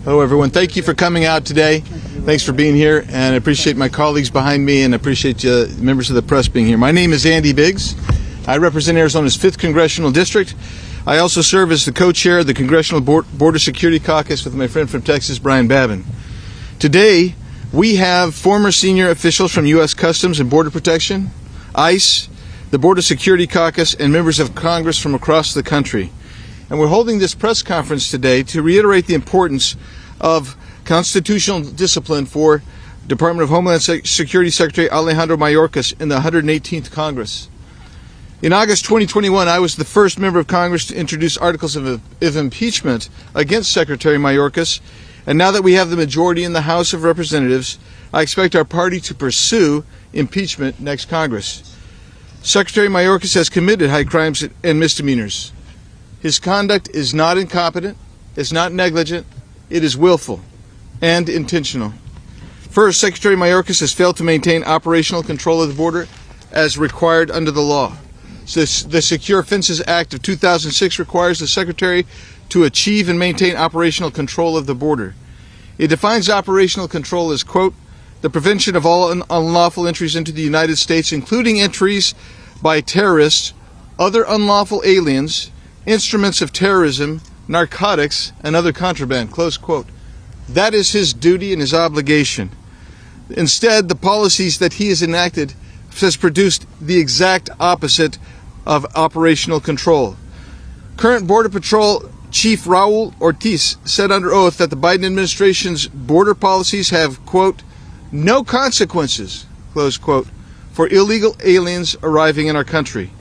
Hello, everyone. Thank you for coming out today. Thanks for being here, and I appreciate my colleagues behind me, and I appreciate members of the press being here. My name is Andy Biggs. I represent Arizona's 5th Congressional District. I also serve as the co-chair of the Congressional Border Security Caucus with my friend from Texas, Brian Babin. Today, we have former senior officials from U.S. Customs and Border Protection, ICE, the Border Security Caucus, and members of Congress from across the country. And we're holding this press conference today to reiterate the importance of constitutional discipline for Department of Homeland Security Secretary Alejandro Mayorkas in the 118th Congress. In August 2021, I was the first member of Congress to introduce articles of impeachment against Secretary Mayorkas, and now that we have the majority in the House of Representatives, I expect our party to pursue impeachment next Congress. Secretary Mayorkas has committed high crimes and misdemeanors. His conduct is not incompetent, it's not negligent, it is willful and intentional. First, Secretary Mayorkas has failed to maintain operational control of the border as required under the law. The Secure Fences Act of 2006 requires the Secretary to achieve and maintain operational control of the border. It defines operational control as, quote, the prevention of all unlawful entries into the United States, including entries by terrorists, other unlawful aliens, instruments of terrorism, narcotics, and other contraband, close quote. That is his duty and his obligation. Instead, the policies that he has enacted has produced the exact opposite of operational control. Current Border Patrol Chief Raul Ortiz said under oath that the Biden administration's border policies have, quote, no consequences, close quote, for illegal aliens arriving in our country.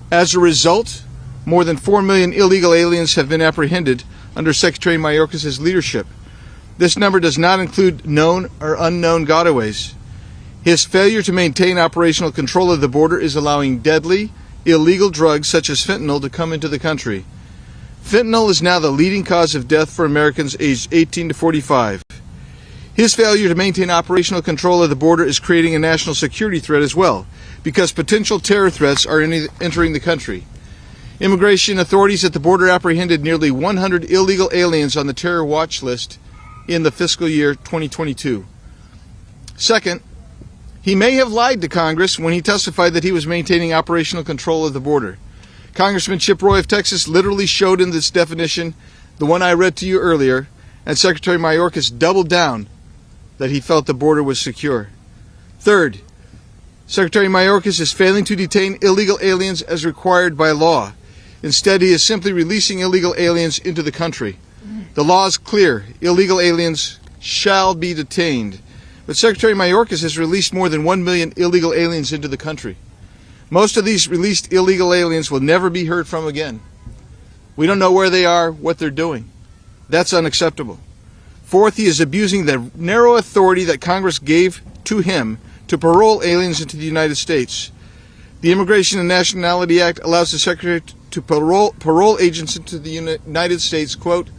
As a result, more than 4 million illegal aliens have been apprehended under Secretary Mayorkas' leadership. This number does not include known or unknown gotaways. His failure to maintain operational control of the border is allowing deadly, illegal drugs such as fentanyl to come into the country. Fentanyl is now the leading cause of death for Americans aged 18 to 45. His failure to maintain operational control of the border is creating a national security threat as well, because potential terror threats are entering the country. Immigration authorities at the border apprehended nearly 100 illegal aliens on the terror watch list in the fiscal year 2022. Second, he may have lied to Congress when he testified that he was maintaining operational control of the border. Congressman Chip Roy of Texas literally showed in this definition, the one I read to you earlier, and Secretary Mayorkas doubled down that he felt the border was secure. Third, Secretary Mayorkas is failing to detain illegal aliens as required by law. Instead, he is simply releasing illegal aliens into the country. The law is clear. Illegal aliens shall be detained. But Secretary Mayorkas has released more than 1 million illegal aliens into the country. Most of these released illegal aliens will never be heard from again. We don't know where they are, what they're doing. That's unacceptable. Fourth, he is abusing the narrow authority that Congress gave to him to parole aliens into the United States. The Immigration and Nationality Act allows the Secretary to parole agents into the United States, quote,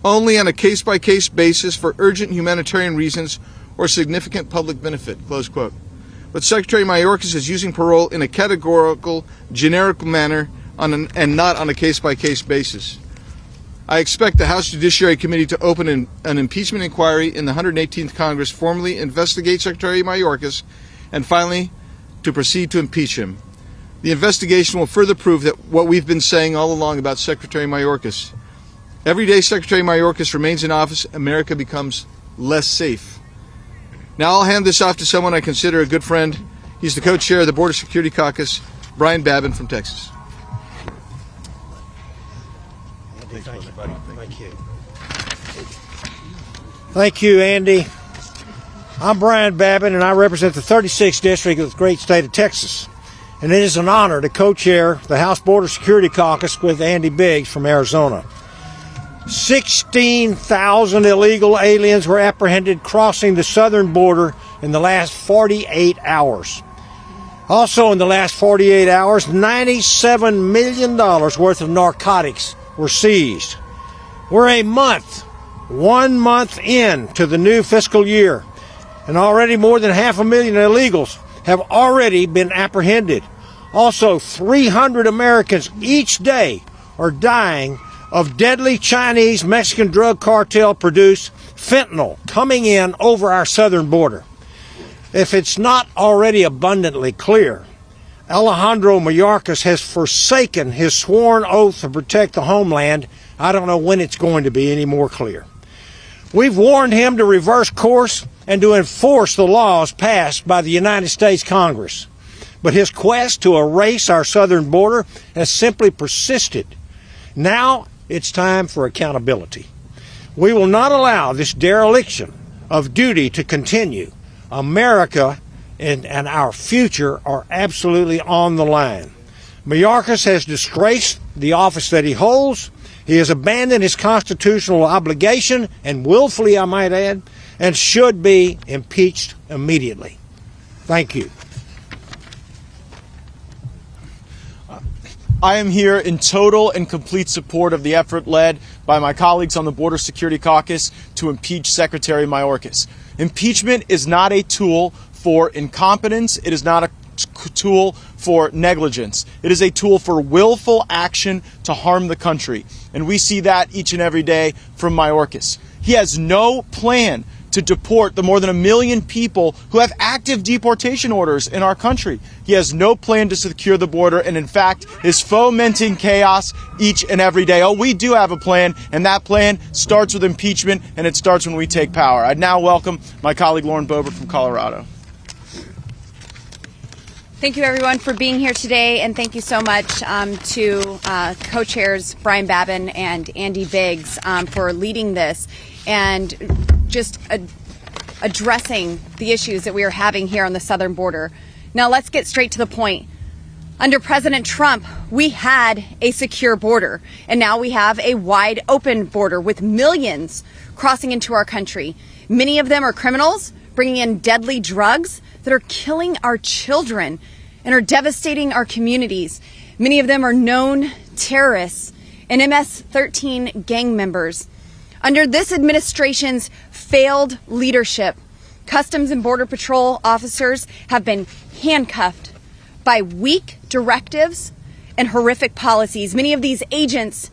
only on a case-by-case basis for urgent humanitarian reasons or significant public benefit, close quote. But Secretary Mayorkas is using parole in a categorical, generic manner and not on a case-by-case basis. I expect the House Judiciary Committee to open an impeachment inquiry in the 118th Congress, formally investigate Secretary Mayorkas, and finally to proceed to impeach him. The investigation will further prove that what we've been saying all along about Secretary Mayorkas. Every day Secretary Mayorkas remains in office, America becomes less safe. Now I'll hand this off to someone I consider a good friend. He's the co-chair of the Border Security Caucus, Brian Babin from Texas. Thank you. Thank you, Andy. I'm Brian Babin, and I represent the 36th District of the great state of Texas. And it is an honor to co-chair the House Border Security Caucus with Andy Biggs from Arizona. 16,000 illegal aliens were apprehended crossing the southern border in the last 48 hours. Also in the last 48 hours, $97 million worth of narcotics were seized. We're 1 month into the new fiscal year, and already more than 500,000 illegals have already been apprehended. Also, 300 Americans each day are dying of deadly Chinese Mexican drug cartel produced fentanyl coming in over our southern border. If it's not already abundantly clear, Alejandro Mayorkas has forsaken his sworn oath to protect the homeland. I don't know when it's going to be any more clear. We've warned him to reverse course and to enforce the laws passed by the United States Congress. But his quest to erase our southern border has simply persisted. Now it's time for accountability. We will not allow this dereliction of duty to continue. America and our future are absolutely on the line. Mayorkas has disgraced the office that he holds. He has abandoned his constitutional obligation, and willfully, I might add, and should be impeached immediately. Thank you. I am here in total and complete support of the effort led by my colleagues on the Border Security Caucus to impeach Secretary Mayorkas. Impeachment is not a tool for incompetence. It is not a tool for negligence. It is a tool for willful action to harm the country. And we see that each and every day from Mayorkas. He has no plan to deport the more than 1 million people who have active deportation orders in our country. He has no plan to secure the border, and in fact is fomenting chaos each and every day. Oh, we do have a plan, and that plan starts with impeachment, and it starts when we take power. I'd now welcome my colleague Lauren Boebert from Colorado. Thank you, everyone, for being here today, and thank you so much to co-chairs Brian Babin and Andy Biggs for leading this and just addressing the issues that we are having here on the southern border. Now, let's get straight to the point. Under President Trump, we had a secure border, and now we have a wide open border with millions crossing into our country. Many of them are criminals bringing in deadly drugs that are killing our children and are devastating our communities. Many of them are known terrorists and MS-13 gang members. Under this administration's failed leadership, Customs and Border Patrol officers have been handcuffed by weak directives and horrific policies. Many of these agents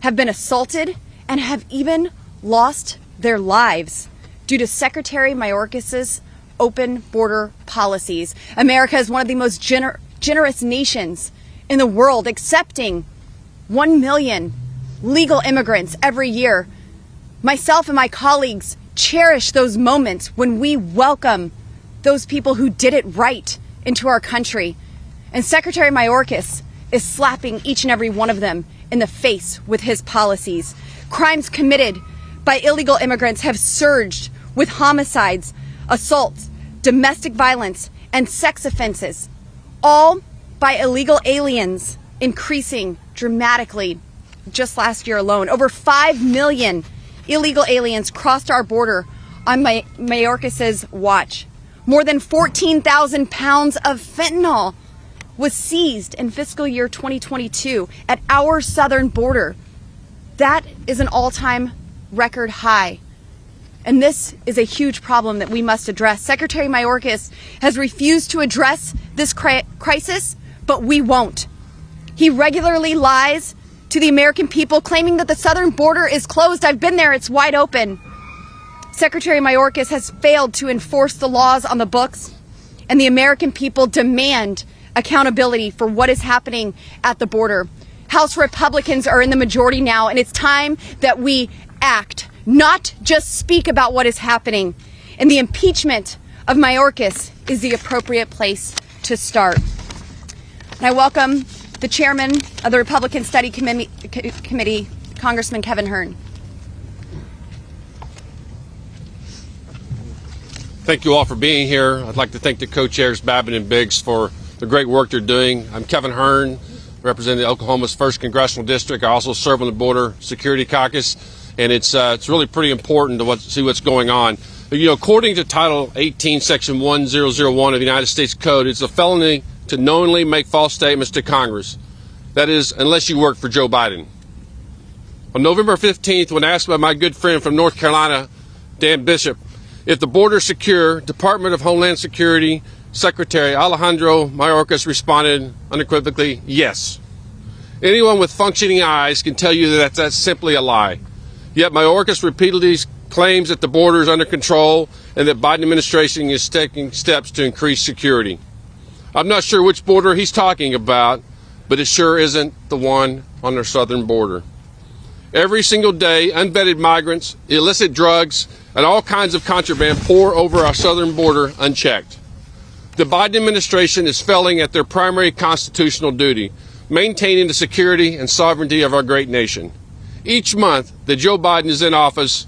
have been assaulted and have even lost their lives due to Secretary Mayorkas' open border policies. America is one of the most generous nations in the world, accepting 1 million legal immigrants every year. Myself and my colleagues cherish those moments when we welcome those people who did it right into our country. And Secretary Mayorkas is slapping each and every one of them in the face with his policies. Crimes committed by illegal immigrants have surged with homicides, assaults, domestic violence, and sex offenses, all by illegal aliens increasing dramatically just last year alone. Over 5 million illegal aliens crossed our border on Mayorkas' watch. More than 14,000 pounds of fentanyl was seized in fiscal year 2022 at our southern border. That is an all-time record high. And this is a huge problem that we must address. Secretary Mayorkas has refused to address this crisis, but we won't. He regularly lies to the American people, claiming that the southern border is closed. I've been there, it's wide open. Secretary Mayorkas has failed to enforce the laws on the books, and the American people demand accountability for what is happening at the border. House Republicans are in the majority now, and it's time that we act, not just speak about what is happening. And the impeachment of Mayorkas is the appropriate place to start. And I welcome the chairman of the Republican Study Committee, Congressman Kevin Hern. Thank you all for being here. I'd like to thank the co-chairs Babin and Biggs for the great work they're doing. I'm Kevin Hern, representing Oklahoma's 1st Congressional District. I also serve on the Border Security Caucus, and it's really pretty important to see what's going on. You know, according to Title 18, Section 1001 of the United States Code, it's a felony to knowingly make false statements to Congress. That is, unless you work for Joe Biden. On November 15th, when asked by my good friend from North Carolina, Dan Bishop, if the border is secure, Department of Homeland Security Secretary Alejandro Mayorkas responded unequivocally, yes. Anyone with functioning eyes can tell you that that's simply a lie. Yet Mayorkas repeatedly claims that the border is under control and that Biden administration is taking steps to increase security. I'm not sure which border he's talking about, but it sure isn't the one on our southern border. Every single day, unvetted migrants, illicit drugs, and all kinds of contraband pour over our southern border unchecked. The Biden administration is failing at their primary constitutional duty, maintaining the security and sovereignty of our great nation. Each month that Joe Biden is in office,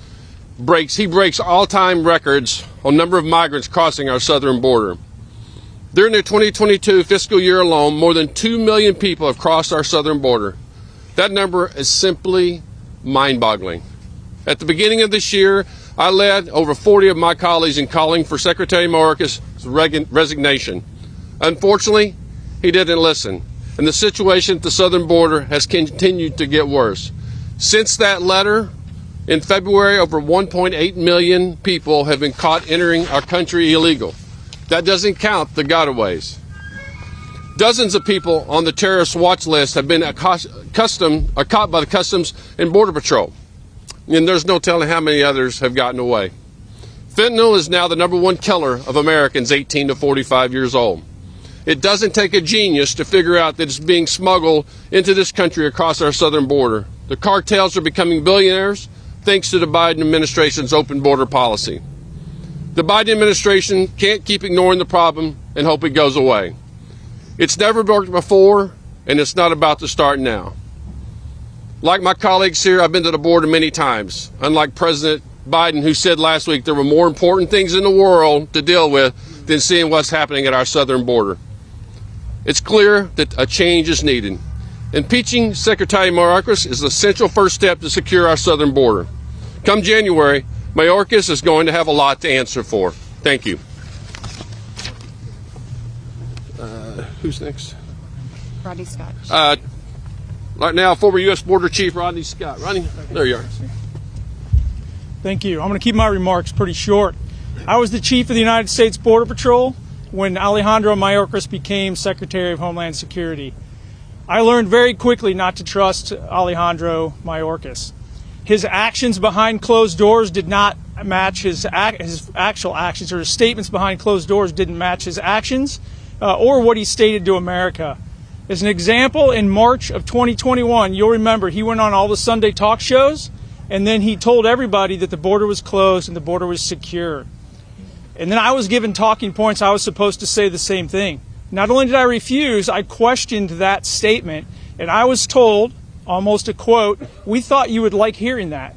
he breaks all-time records on number of migrants crossing our southern border. During the 2022 fiscal year alone, more than 2 million people have crossed our southern border. That number is simply mind-boggling. At the beginning of this year, I led over 40 of my colleagues in calling for Secretary Mayorkas' resignation. Unfortunately, he didn't listen, and the situation at the southern border has continued to get worse. Since that letter, in February, over 1.8 million people have been caught entering our country illegal. That doesn't count the gotaways. Dozens of people on the terrorist watch list have been caught by the Customs and Border Patrol, and there's no telling how many others have gotten away. Fentanyl is now the #1 killer of Americans 18 to 45 years old. It doesn't take a genius to figure out that it's being smuggled into this country across our southern border. The cartels are becoming billionaires thanks to the Biden administration's open border policy. The Biden administration can't keep ignoring the problem and hope it goes away. It's never worked before, and it's not about to start now. Like my colleagues here, I've been to the border many times, unlike President Biden, who said last week there were more important things in the world to deal with than seeing what's happening at our southern border. It's clear that a change is needed. Impeaching Secretary Mayorkas is the essential first step to secure our southern border. Come January, Mayorkas is going to have a lot to answer for. Thank you. Who's next? Rodney Scott. Right now, former U.S. Border Chief Rodney Scott. Rodney, there you are. Thank you. I'm going to keep my remarks pretty short. I was the chief of the United States Border Patrol when Alejandro Mayorkas became Secretary of Homeland Security. I learned very quickly not to trust Alejandro Mayorkas. His actions behind closed doors did not match his actual actions, or his statements behind closed doors didn't match his actions or what he stated to America. As an example, in March of 2021, you'll remember he went on all the Sunday talk shows, and then he told everybody that the border was closed and the border was secure. And then I was given talking points. I was supposed to say the same thing. Not only did I refuse, I questioned that statement, and I was told, almost a quote, "We thought you would like hearing that."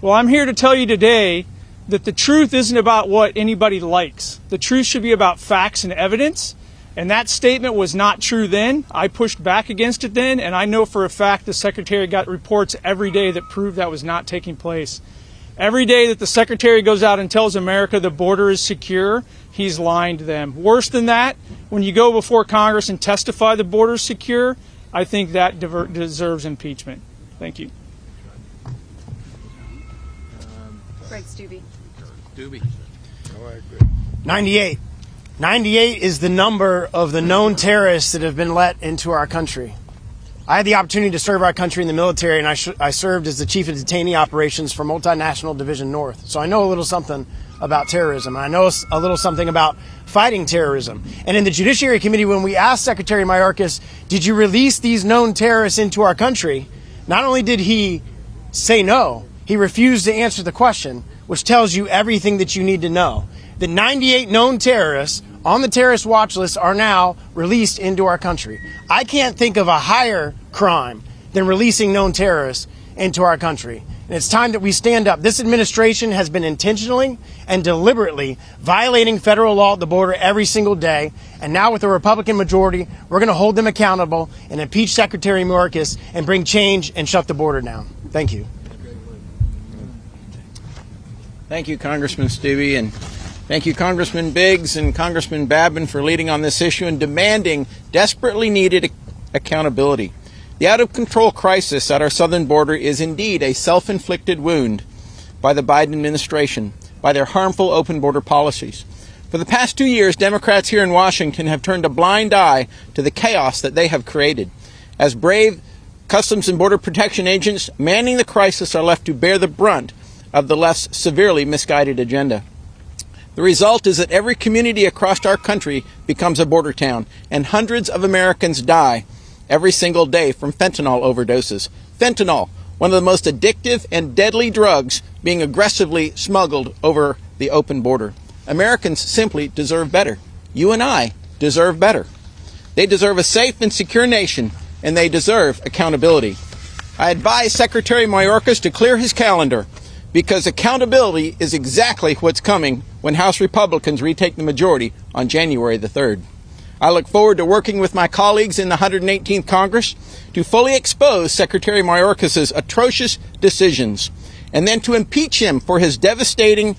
Well, I'm here to tell you today that the truth isn't about what anybody likes. The truth should be about facts and evidence, and that statement was not true then. I pushed back against it then, and I know for a fact the Secretary got reports every day that proved that was not taking place. Every day that the Secretary goes out and tells America the border is secure, he's lying to them. Worse than that, when you go before Congress and testify the border is secure, I think that deserves impeachment. Thank you. Greg Stubbe. 98. 98 is the number of the known terrorists that have been let into our country. I had the opportunity to serve our country in the military, and I served as the chief of detainee operations for Multinational Division North. So I know a little something about terrorism. I know a little something about fighting terrorism. And in the Judiciary Committee, when we asked Secretary Mayorkas, did you release these known terrorists into our country? Not only did he say no, he refused to answer the question, which tells you everything that you need to know. The 98 known terrorists on the terrorist watch list are now released into our country. I can't think of a higher crime than releasing known terrorists into our country. And it's time that we stand up. This administration has been intentionally and deliberately violating federal law at the border every single day. And now with a Republican majority, we're going to hold them accountable and impeach Secretary Mayorkas and bring change and shut the border down. Thank you. Thank you, Congressman Stubbe, and thank you, Congressman Biggs and Congressman Babin, for leading on this issue and demanding desperately needed accountability. The out-of-control crisis at our southern border is indeed a self-inflicted wound by the Biden administration, by their harmful open border policies. For the past 2 years, Democrats here in Washington have turned a blind eye to the chaos that they have created. as brave Customs and Border Protection agents manning the crisis are left to bear the brunt of the less severely misguided agenda. The result is that every community across our country becomes a border town, and hundreds of Americans die every single day from fentanyl overdoses. Fentanyl, one of the most addictive and deadly drugs being aggressively smuggled over the open border. Americans simply deserve better. You and I deserve better. They deserve a safe and secure nation, and they deserve accountability. I advise Secretary Mayorkas to clear his calendar, because accountability is exactly what's coming when House Republicans retake the majority on January the 3rd. I look forward to working with my colleagues in the 118th Congress to fully expose Secretary Mayorkas' atrocious decisions, and then to impeach him for his devastating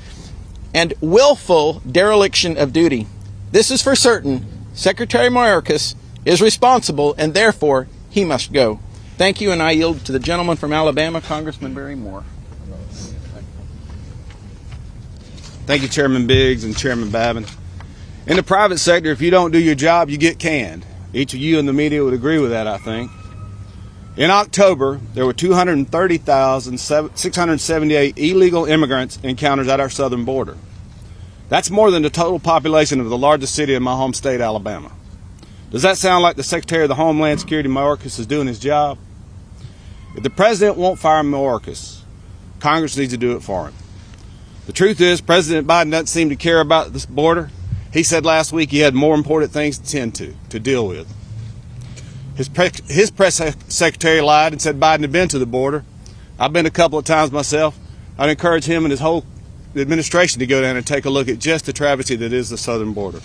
and willful dereliction of duty. This is for certain. Secretary Mayorkas is responsible, and therefore he must go. Thank you, and I yield to the gentleman from Alabama, Congressman Barry Moore. Thank you, Chairman Biggs and Chairman Babin. In the private sector, if you don't do your job, you get canned. Each of you in the media would agree with that, I think. In October, there were 230,678 illegal immigrants encounters at our southern border. That's more than the total population of the largest city in my home state, Alabama. Does that sound like the Secretary of the Homeland Security, Mayorkas, is doing his job? If the President won't fire Mayorkas, Congress needs to do it for him. The truth is, President Biden doesn't seem to care about this border. He said last week he had more important things to tend to deal with. His press secretary lied and said Biden had been to the border. I've been a couple of times myself. I'd encourage him and his whole administration to go down and take a look at just the travesty that is the southern border.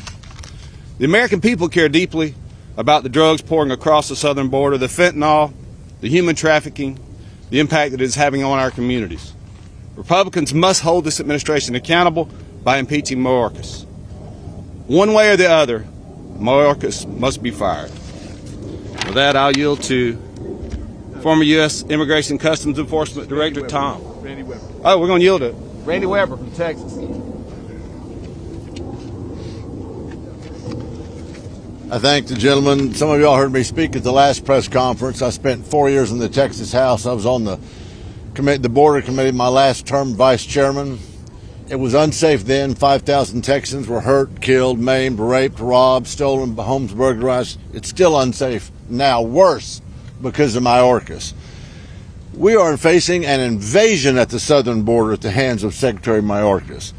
The American people care deeply about the drugs pouring across the southern border, the fentanyl, the human trafficking, the impact that it is having on our communities. Republicans must hold this administration accountable by impeaching Mayorkas. One way or the other, Mayorkas must be fired. With that, I'll yield to former U.S. Immigration Customs Enforcement Director Tom. Randy Weber. Oh, we're going to yield it. Randy Weber from Texas. I thank the gentleman. Some of y'all heard me speak at the last press conference. I spent 4 years in the Texas House. I was on the Border Committee, my last term vice chairman. It was unsafe then. 5,000 Texans were hurt, killed, maimed, raped, robbed, stolen, homes burglarized. It's still unsafe now, worse because of Mayorkas. We are facing an invasion at the southern border at the hands of Secretary Mayorkas.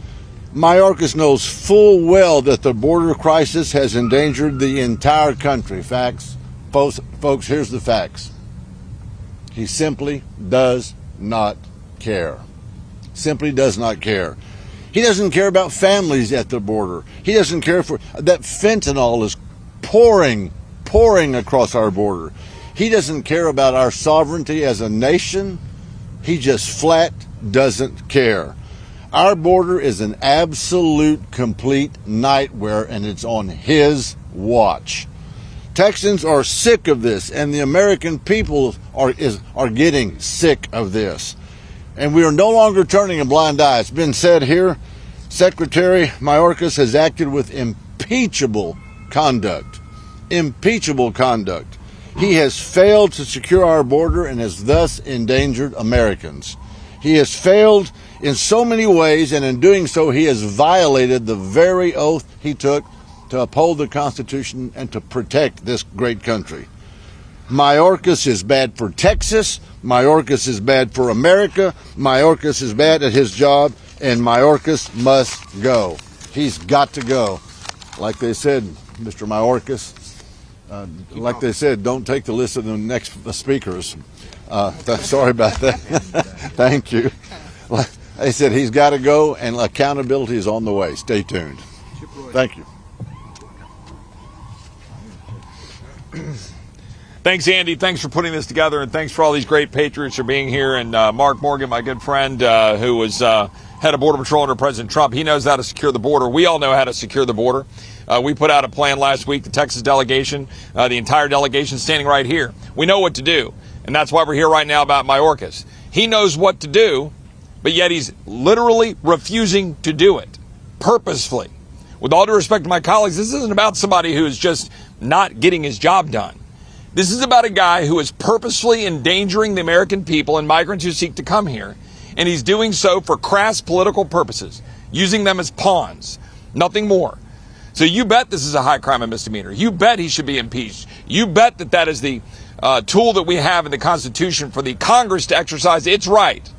Mayorkas knows full well that the border crisis has endangered the entire country. Facts, folks, here's the facts. He simply does not care. Simply does not care. He doesn't care about families at the border. He doesn't care for that fentanyl is pouring across our border. He doesn't care about our sovereignty as a nation. He just flat doesn't care. Our border is an absolute, complete nightmare, and it's on his watch. Texans are sick of this, and the American people are getting sick of this. And we are no longer turning a blind eye. It's been said here, Secretary Mayorkas has acted with impeachable conduct. Impeachable conduct. He has failed to secure our border and has thus endangered Americans. He has failed in so many ways, and in doing so, he has violated the very oath he took to uphold the Constitution and to protect this great country. Mayorkas is bad for Texas. Mayorkas is bad for America. Mayorkas is bad at his job, and Mayorkas must go. He's got to go. Like they said, Mr. Mayorkas, like they said, don't take the list of the next speakers. Sorry about that. Thank you. They said he's got to go, and accountability is on the way. Stay tuned. Thank you. Thanks, Andy. Thanks for putting this together, and thanks for all these great patriots for being here. And Mark Morgan, my good friend, who was head of Border Patrol under President Trump, he knows how to secure the border. We all know how to secure the border. We put out a plan last week, the Texas delegation, the entire delegation standing right here. We know what to do, and that's why we're here right now about Mayorkas. He knows what to do, but yet he's literally refusing to do it, purposefully. With all due respect to my colleagues, this isn't about somebody who is just not getting his job done. This is about a guy who is purposefully endangering the American people and migrants who seek to come here, and he's doing so for crass political purposes, using them as pawns, nothing more. So you bet this is a high crime and misdemeanor. You bet he should be impeached. You bet that that is the tool that we have in the Constitution for the Congress to exercise its right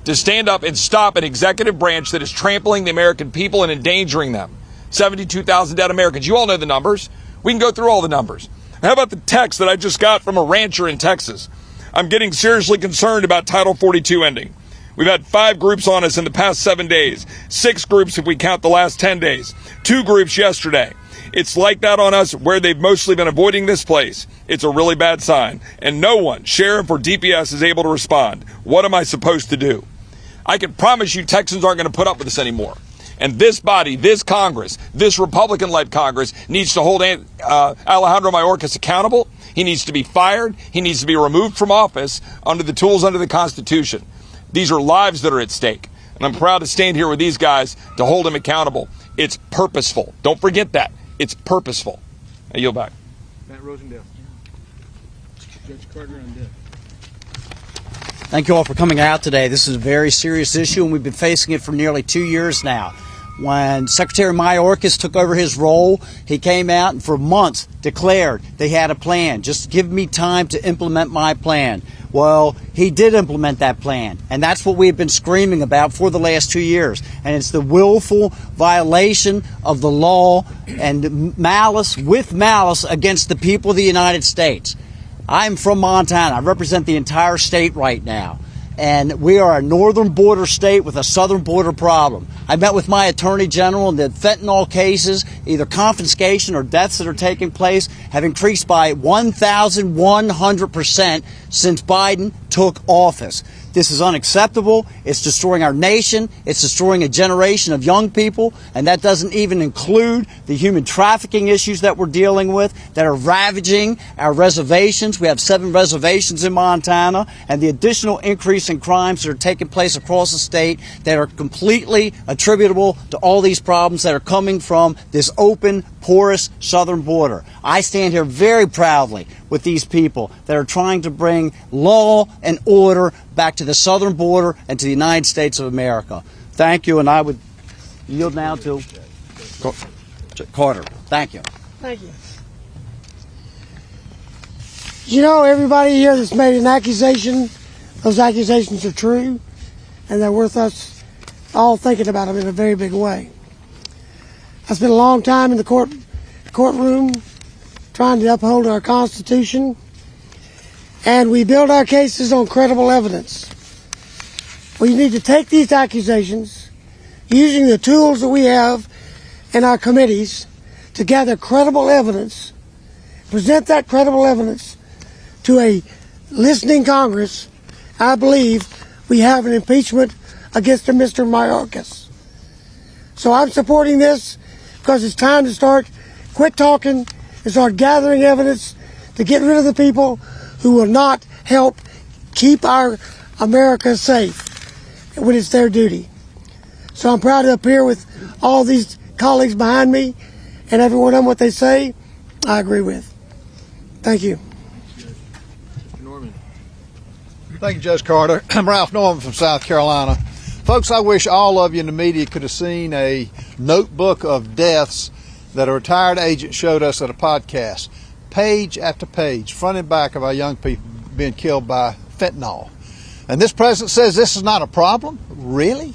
to stand up and stop an executive branch that is trampling the American people and endangering them. 72,000 dead Americans. You all know the numbers. We can go through all the numbers. How about the text that I just got from a rancher in Texas? I'm getting seriously concerned about Title 42 ending. We've had 5 groups on us in the past 7 days. 6 groups if we count the last 10 days. 2 groups yesterday. It's like that on us where they've mostly been avoiding this place. It's a really bad sign. And no one, sheriff or DPS, is able to respond. What am I supposed to do? I can promise you Texans aren't going to put up with this anymore. And this body, this Congress, this Republican-led Congress needs to hold Alejandro Mayorkas accountable. He needs to be fired. He needs to be removed from office under the tools under the Constitution. These are lives that are at stake. And I'm proud to stand here with these guys to hold him accountable. It's purposeful. Don't forget that. It's purposeful. I yield back. Matt Rosendale. Judge Carter on deck. Thank you all for coming out today. This is a very serious issue, and we've been facing it for nearly 2 years now. When Secretary Mayorkas took over his role, he came out and for months declared they had a plan. Just give me time to implement my plan. Well, he did implement that plan, and that's what we've been screaming about for the last 2 years. And it's the willful violation of the law and malice against the people of the United States. I'm from Montana. I represent the entire state right now. And we are a northern border state with a southern border problem. I met with my attorney general, and the fentanyl cases, either confiscation or deaths that are taking place, have increased by 1,100% since Biden took office. This is unacceptable. It's destroying our nation. It's destroying a generation of young people. And that doesn't even include the human trafficking issues that we're dealing with that are ravaging our reservations. We have 7 reservations in Montana, and the additional increase in crimes that are taking place across the state that are completely attributable to all these problems that are coming from this open, porous southern border. I stand here very proudly with these people that are trying to bring law and order back to the southern border and to the United States of America. Thank you, and I would yield now to Carter. Thank you. Thank you. You know, everybody here that's made an accusation, those accusations are true, and they're worth us all thinking about them in a very big way. I spent a long time in the courtroom trying to uphold our Constitution, and we build our cases on credible evidence. We need to take these accusations, using the tools that we have in our committees, to gather credible evidence, present that credible evidence to a listening Congress. I believe we have an impeachment against Mr. Mayorkas. So I'm supporting this because it's time to quit talking and start gathering evidence to get rid of the people who will not help keep our America safe when it's their duty. So I'm proud to appear with all these colleagues behind me, and every one of them, what they say, I agree with. Thank you. Mr. Norman. Thank you, Judge Carter. I'm Ralph Norman from South Carolina. Folks, I wish all of you in the media could have seen a notebook of deaths that a retired agent showed us at a podcast. Page after page, front and back of our young people being killed by fentanyl. And this president says this is not a problem? Really?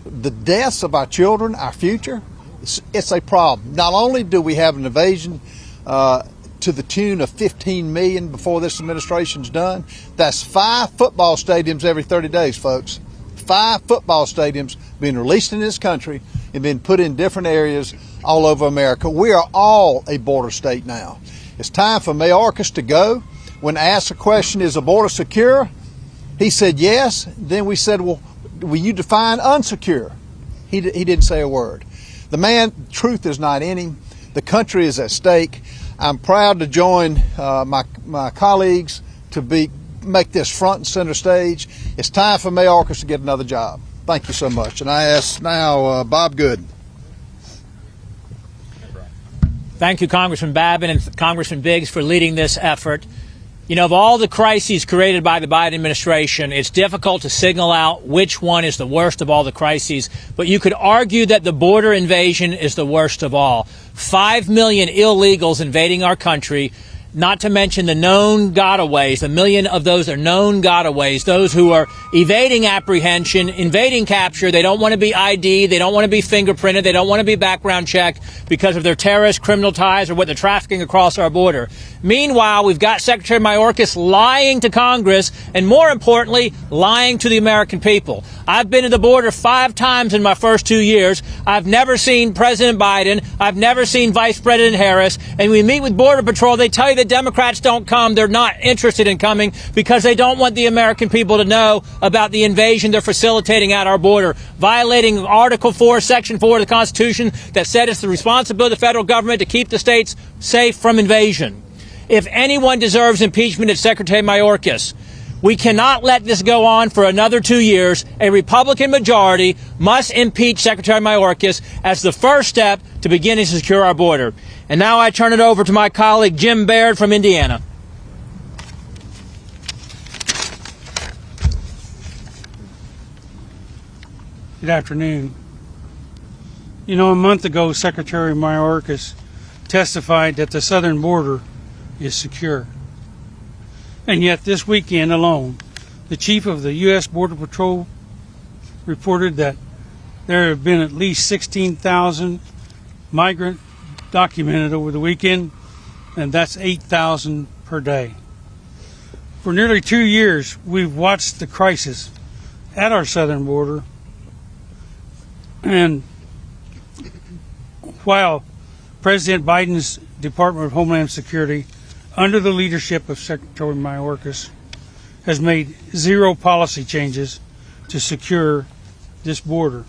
The deaths of our children, our future, it's a problem. Not only do we have an invasion to the tune of 15 million before this administration's done, that's 5 football stadiums every 30 days, folks. 5 football stadiums being released in this country and being put in different areas all over America. We are all a border state now. It's time for Mayorkas to go. When asked the question, is the border secure? He said yes. Then we said, well, will you define unsecure? He didn't say a word. The man, truth is not in him. The country is at stake. I'm proud to join my colleagues to make this front and center stage. It's time for Mayorkas to get another job. Thank you so much. And I ask now Bob Good. Thank you, Congressman Babin and Congressman Biggs, for leading this effort You know, of all the crises created by the Biden administration, it's difficult to signal out which one is the worst of all the crises, but you could argue that the border invasion is the worst of all. 5 million illegals invading our country, not to mention the known gotaways. 1 million of those are known gotaways, those who are evading apprehension, evading capture. They don't want to be ID. They don't want to be fingerprinted. They don't want to be background checked because of their terrorist criminal ties or what they're trafficking across our border. Meanwhile, we've got Secretary Mayorkas lying to Congress and, more importantly, lying to the American people. I've been to the border 5 times in my first 2 years. I've never seen President Biden. I've never seen Vice President Harris. And we meet with Border Patrol. They tell you that Democrats don't come. They're not interested in coming because they don't want the American people to know about the invasion they're facilitating at our border, violating Article 4, Section 4 of the Constitution that said it's the responsibility of the federal government to keep the states safe from invasion. If anyone deserves impeachment, it's Secretary Mayorkas. We cannot let this go on for another 2 years. A Republican majority must impeach Secretary Mayorkas as the first step to beginning to secure our border. And now I turn it over to my colleague Jim Baird from Indiana. Good afternoon. You know, a month ago, Secretary Mayorkas testified that the southern border is secure. And yet this weekend alone, the chief of the U.S. Border Patrol reported that there have been at least 16,000 migrants documented over the weekend, and that's 8,000 per day. For nearly 2 years, we've watched the crisis at our southern border, and while President Biden's Department of Homeland Security, under the leadership of Secretary Mayorkas, has made 0 policy changes to secure this border.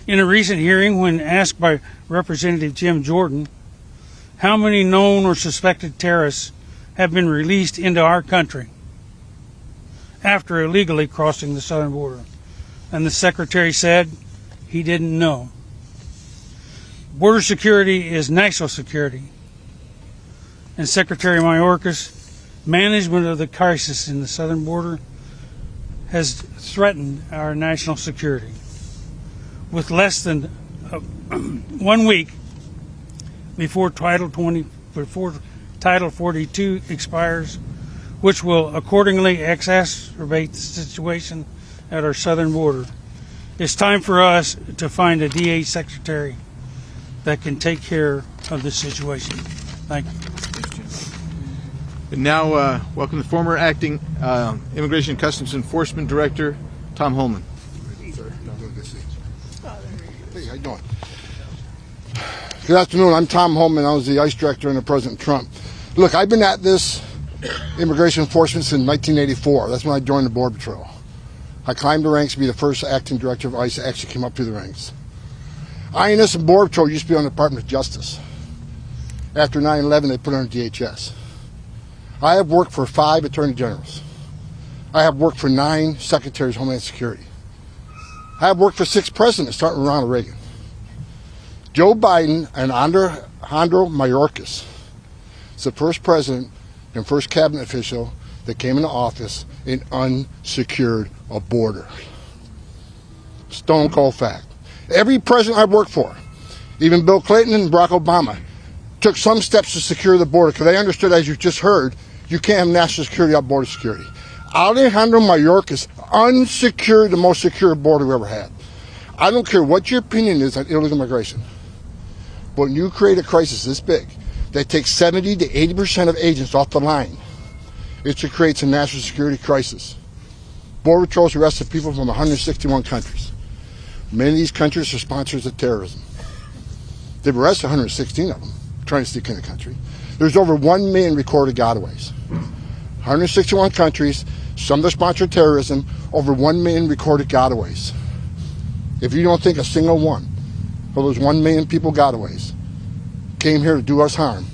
In a recent hearing, when asked by Representative Jim Jordan how many known or suspected terrorists have been released into our country after illegally crossing the southern border, and the Secretary said he didn't know. Border security is national security, and Secretary Mayorkas' management of the crisis in the southern border has threatened our national security. With less than 1 week before Title 42 expires, which will accordingly exacerbate the situation at our southern border, it's time for us to find a DA secretary that can take care of this situation. Thank you. And now, welcome the former acting Immigration and Customs Enforcement Director, Tom Holman. Hey, how you doing? Good afternoon. I'm Tom Holman. I was the ICE director under President Trump. Look, I've been at this immigration enforcement since 1984. That's when I joined the Border Patrol. I climbed the ranks to be the first acting director of ICE that actually came up through the ranks. INS and Border Patrol used to be on the Department of Justice. After 9/11, they put it under DHS. I have worked for 5 attorney generals. I have worked for 9 secretaries of Homeland Security. I have worked for 6 presidents, starting with Ronald Reagan. Joe Biden and Alejandro Mayorkas is the first president and first cabinet official that came into office and unsecured a border. Stone cold fact. Every president I've worked for, even Bill Clinton and Barack Obama, took some steps to secure the border because they understood, as you just heard, you can't have national security without border security. Alejandro Mayorkas unsecured the most secure border we ever had. I don't care what your opinion is on illegal immigration, but when you create a crisis this big that takes 70 to 80% of agents off the line, it creates a national security crisis. Border Patrol's arrested people from 161 countries. Many of these countries are sponsors of terrorism. They've arrested 116 of them trying to sneak in the country. There's over 1 million recorded gotaways. 161 countries, some that sponsor terrorism, over 1 million recorded gotaways. If you don't think a single one of those 1 million people gotaways came here to do us harm,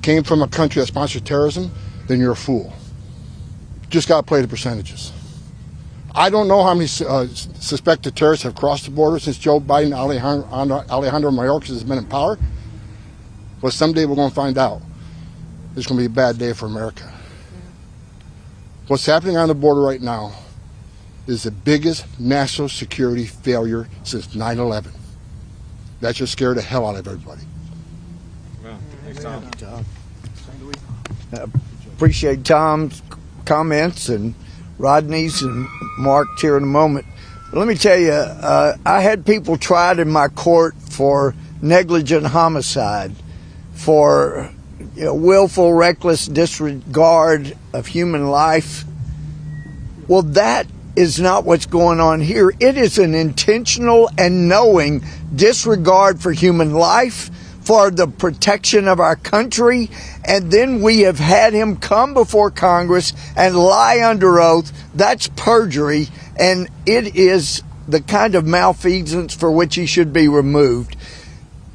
came from a country that sponsored terrorism, then you're a fool. Just got to play the percentages. I don't know how many suspected terrorists have crossed the border since Joe Biden and Alejandro Mayorkas has been in power, but someday we're going to find out. It's going to be a bad day for America. What's happening on the border right now is the biggest national security failure since 9/11. That should scare the hell out of everybody. Well, thanks, Tom. Appreciate Tom's comments and Rodney's and Mark here in a moment. But let me tell you, I had people tried in my court for negligent homicide, for willful, reckless disregard of human life. Well, that is not what's going on here. It is an intentional and knowing disregard for human life, for the protection of our country, and then we have had him come before Congress and lie under oath. That's perjury, and it is the kind of malfeasance for which he should be removed.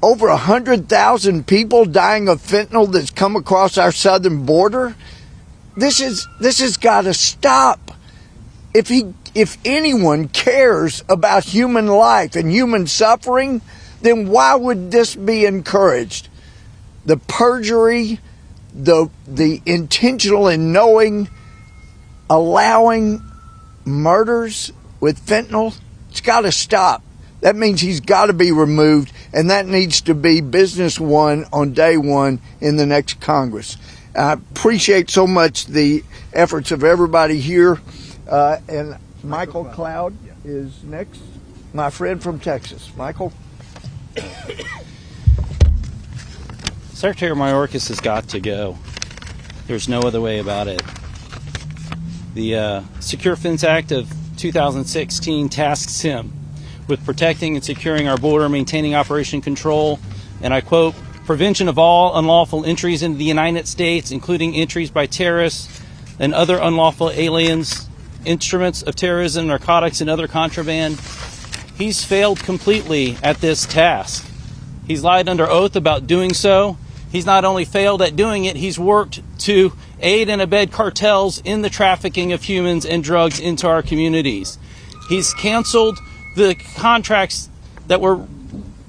Over 100,000 people dying of fentanyl that's come across our southern border. This has got to stop. If anyone cares about human life and human suffering, then why would this be encouraged? The perjury, the intentional and knowing, allowing murders with fentanyl, it's got to stop. That means he's got to be removed, and that needs to be business one on day one in the next Congress. I appreciate so much the efforts of everybody here. And Michael Cloud is next, my friend from Texas. Michael? Secretary Mayorkas has got to go. There's no other way about it. The Secure Fence Act of 2016 tasks him with protecting and securing our border, maintaining operation control, and I quote, prevention of all unlawful entries into the United States, including entries by terrorists and other unlawful aliens, instruments of terrorism, narcotics, and other contraband. He's failed completely at this task. He's lied under oath about doing so. He's not only failed at doing it, he's worked to aid and abet cartels in the trafficking of humans and drugs into our communities. He's canceled the contracts that were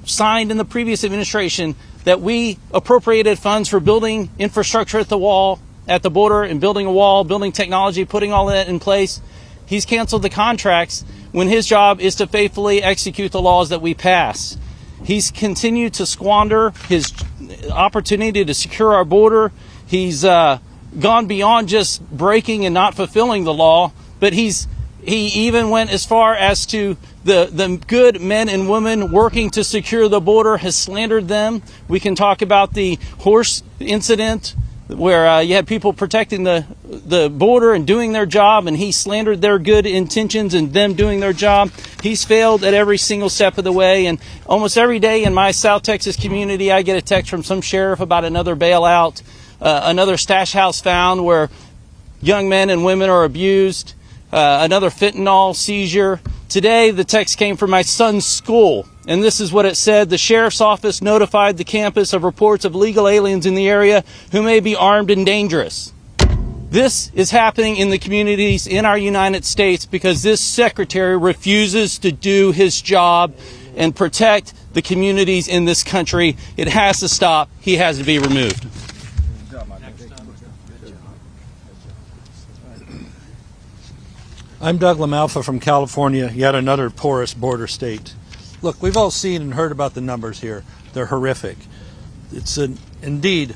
signed in the previous administration that we appropriated funds for building infrastructure at the border and building a wall, building technology, putting all that in place. He's canceled the contracts when his job is to faithfully execute the laws that we pass. He's continued to squander his opportunity to secure our border. He's gone beyond just breaking and not fulfilling the law, but he even went as far as to the good men and women working to secure the border, has slandered them. We can talk about the horse incident where you had people protecting the border and doing their job, and he slandered their good intentions and them doing their job. He's failed at every single step of the way, and almost every day in my South Texas community, I get a text from some sheriff about another bailout, another stash house found where young men and women are abused, another fentanyl seizure. Today, the text came from my son's school, and this is what it said. The sheriff's office notified the campus of reports of illegal aliens in the area who may be armed and dangerous. This is happening in the communities in our United States because this secretary refuses to do his job and protect the communities in this country. It has to stop. He has to be removed. I'm Doug LaMalfa from California, yet another porous border state. Look, we've all seen and heard about the numbers here. They're horrific. Indeed,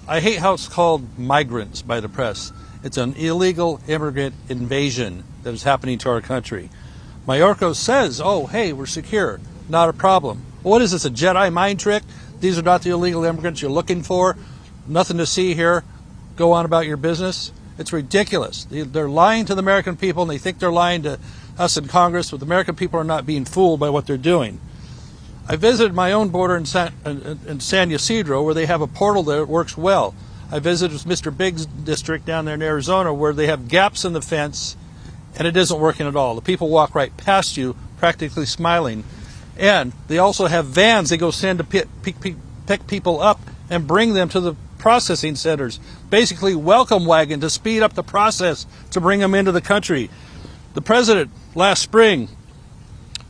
I hate how it's called migrants by the press. It's an illegal immigrant invasion that is happening to our country. Mayorkas says, oh, hey, we're secure. Not a problem. What is this, a Jedi mind trick? These are not the illegal immigrants you're looking for. Nothing to see here. Go on about your business. It's ridiculous. They're lying to the American people, and they think they're lying to us in Congress, but the American people are not being fooled by what they're doing. I visited my own border in San Ysidro, where they have a portal that works well. I visited Mr. Biggs' district down there in Arizona, where they have gaps in the fence, and it isn't working at all. The people walk right past you, practically smiling. And they also have vans they go send to pick people up and bring them to the processing centers, basically welcome wagon to speed up the process to bring them into the country. The president last spring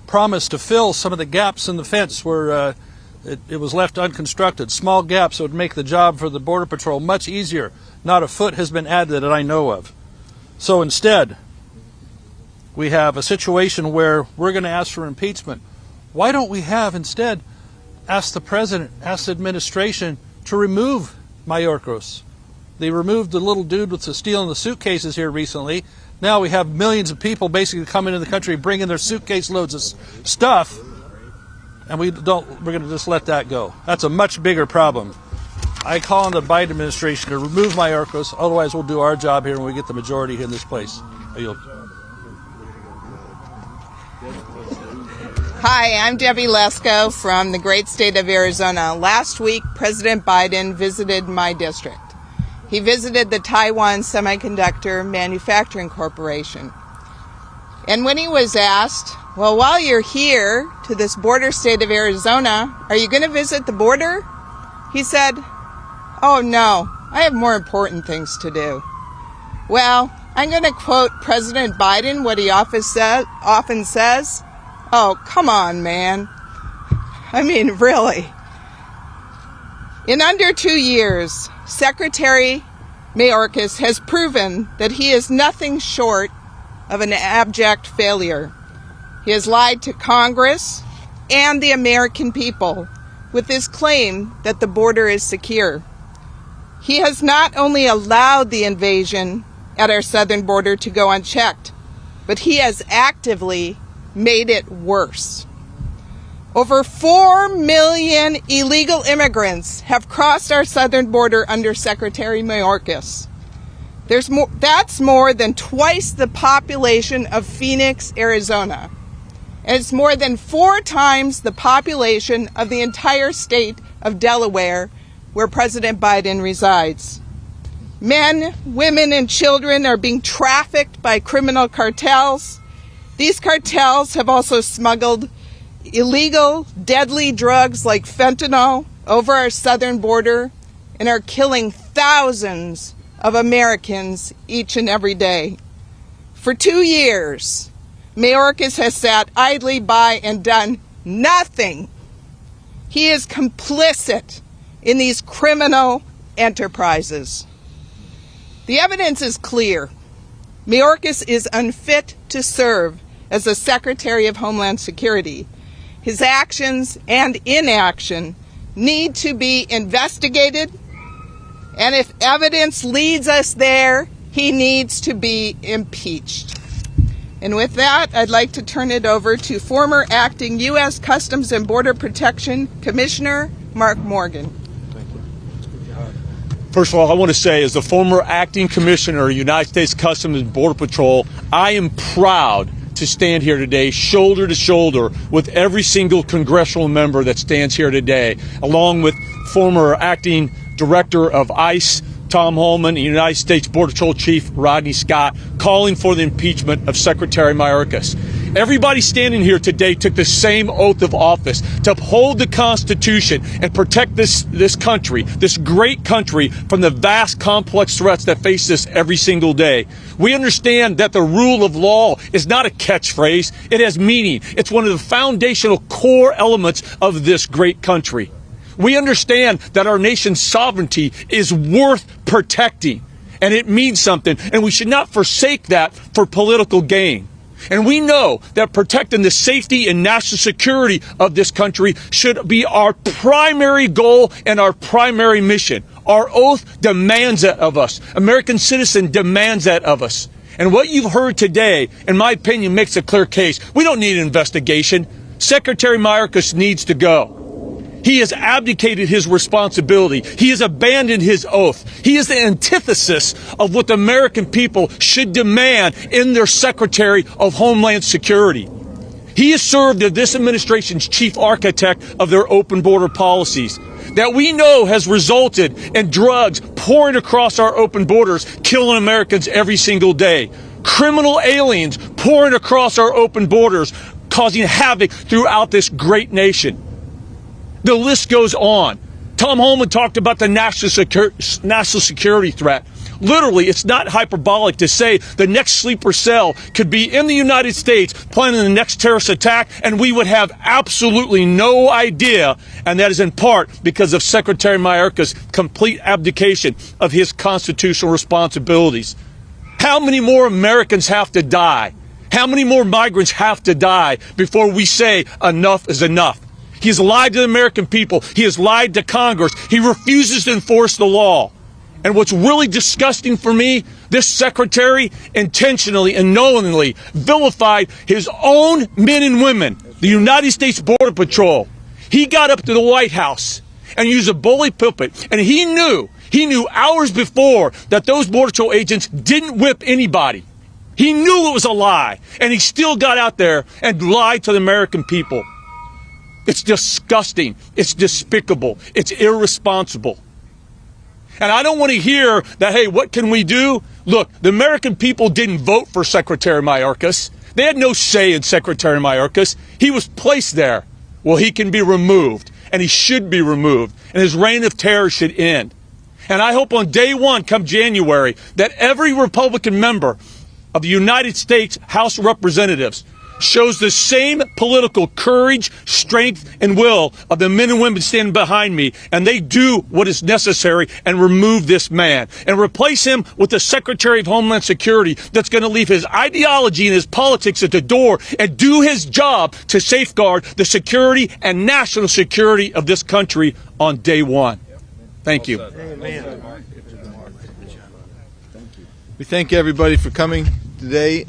promised to fill some of the gaps in the fence where it was left unconstructed, small gaps that would make the job for the Border Patrol much easier. Not a foot has been added that I know of. So instead, we have a situation where we're going to ask for impeachment. Why don't we have instead asked the president, asked the administration to remove Mayorkas? They removed the little dude with the stealing the suitcases here recently. Now we have millions of people basically coming into the country bringing their suitcase loads of stuff, and we're going to just let that go. That's a much bigger problem. I call on the Biden administration to remove Mayorkas, otherwise we'll do our job here when we get the majority here in this place. I yield. Hi, I'm Debbie Lesko from the great state of Arizona. Last week, President Biden visited my district. He visited the Taiwan Semiconductor Manufacturing Corporation. And when he was asked, well, while you're here to this border state of Arizona, are you going to visit the border? He said, oh no, I have more important things to do. Well, I'm going to quote President Biden, what he often says, oh, come on, man. I mean, really. In under 2 years, Secretary Mayorkas has proven that he is nothing short of an abject failure. He has lied to Congress and the American people with his claim that the border is secure. He has not only allowed the invasion at our southern border to go unchecked, but he has actively made it worse. Over 4 million illegal immigrants have crossed our southern border under Secretary Mayorkas. That's more than twice the population of Phoenix, Arizona. And it's more than 4 times the population of the entire state of Delaware, where President Biden resides. Men, women, and children are being trafficked by criminal cartels. These cartels have also smuggled illegal, deadly drugs like fentanyl over our southern border and are killing thousands of Americans each and every day. For 2 years, Mayorkas has sat idly by and done nothing. He is complicit in these criminal enterprises. The evidence is clear. Mayorkas is unfit to serve as the Secretary of Homeland Security. His actions and inaction need to be investigated, and if evidence leads us there, he needs to be impeached. And with that, I'd like to turn it over to former acting U.S. Customs and Border Protection Commissioner Mark Morgan. First of all, I want to say, as the former acting commissioner of United States Customs and Border Patrol, I am proud to stand here today shoulder to shoulder with every single congressional member that stands here today, along with former acting director of ICE, Tom Holman, and United States Border Patrol Chief Rodney Scott, calling for the impeachment of Secretary Mayorkas. Everybody standing here today took the same oath of office to uphold the Constitution and protect this country, this great country, from the vast, complex threats that face us every single day. We understand that the rule of law is not a catchphrase. It has meaning. It's one of the foundational core elements of this great country. We understand that our nation's sovereignty is worth protecting, and it means something, and we should not forsake that for political gain. And we know that protecting the safety and national security of this country should be our primary goal and our primary mission. Our oath demands that of us. American citizen demands that of us. And what you've heard today, in my opinion, makes a clear case. We don't need an investigation. Secretary Mayorkas needs to go. He has abdicated his responsibility. He has abandoned his oath. He is the antithesis of what the American people should demand in their Secretary of Homeland Security. He has served as this administration's chief architect of their open border policies that we know has resulted in drugs pouring across our open borders, killing Americans every single day. Criminal aliens pouring across our open borders, causing havoc throughout this great nation. The list goes on. Tom Holman talked about the national security threat. Literally, it's not hyperbolic to say the next sleeper cell could be in the United States planning the next terrorist attack, and we would have absolutely no idea. And that is in part because of Secretary Mayorkas' complete abdication of his constitutional responsibilities. How many more Americans have to die? How many more migrants have to die before we say enough is enough? He has lied to the American people. He has lied to Congress. He refuses to enforce the law. And what's really disgusting for me, this secretary intentionally and knowingly vilified his own men and women, the United States Border Patrol. He got up to the White House and used a bully pulpit, and he knew hours before that those Border Patrol agents didn't whip anybody. He knew it was a lie, and he still got out there and lied to the American people. It's disgusting. It's despicable. It's irresponsible. And I don't want to hear that, hey, what can we do? Look, the American people didn't vote for Secretary Mayorkas. They had no say in Secretary Mayorkas. He was placed there. Well, he can be removed, and he should be removed, and his reign of terror should end. And I hope on day one, come January, that every Republican member of the United States House of Representatives shows the same political courage, strength, and will of the men and women standing behind me, and they do what is necessary and remove this man and replace him with a Secretary of Homeland Security that's going to leave his ideology and his politics at the door and do his job to safeguard the security and national security of this country on day one. Thank you. We thank everybody for coming today.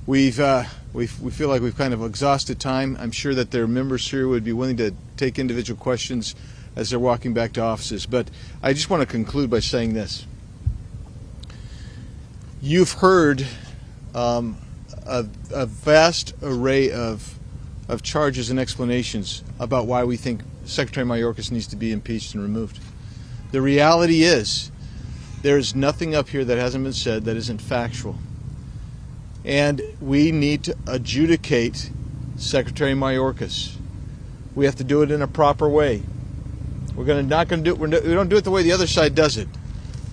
We feel like we've kind of exhausted time. I'm sure that there are members here who would be willing to take individual questions as they're walking back to offices. But I just want to conclude by saying this. You've heard a vast array of charges and explanations about why we think Secretary Mayorkas needs to be impeached and removed. The reality is there is nothing up here that hasn't been said that isn't factual. And we need to adjudicate Secretary Mayorkas. We have to do it in a proper way. We don't do it the way the other side does it.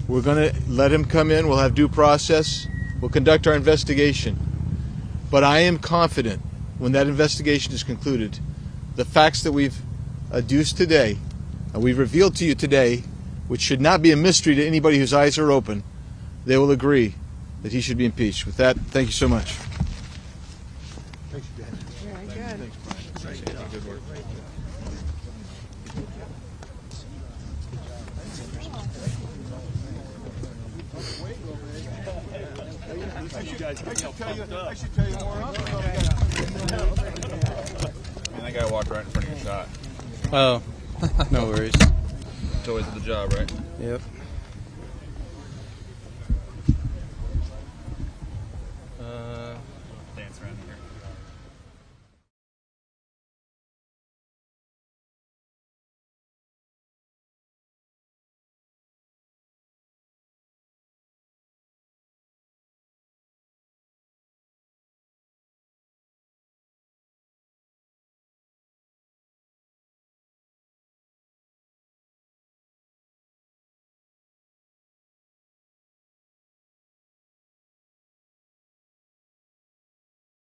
We're going to let him come in. We'll have due process. We'll conduct our investigation. But I am confident when that investigation is concluded, the facts that we've adduced today, and we've revealed to you today, which should not be a mystery to anybody whose eyes are open, they will agree that he should be impeached. With that, thank you so much. Very good. Good work. I should tell you more. And that guy walked right in front of your shot. Oh, no worries. It's always the job, right? Yep.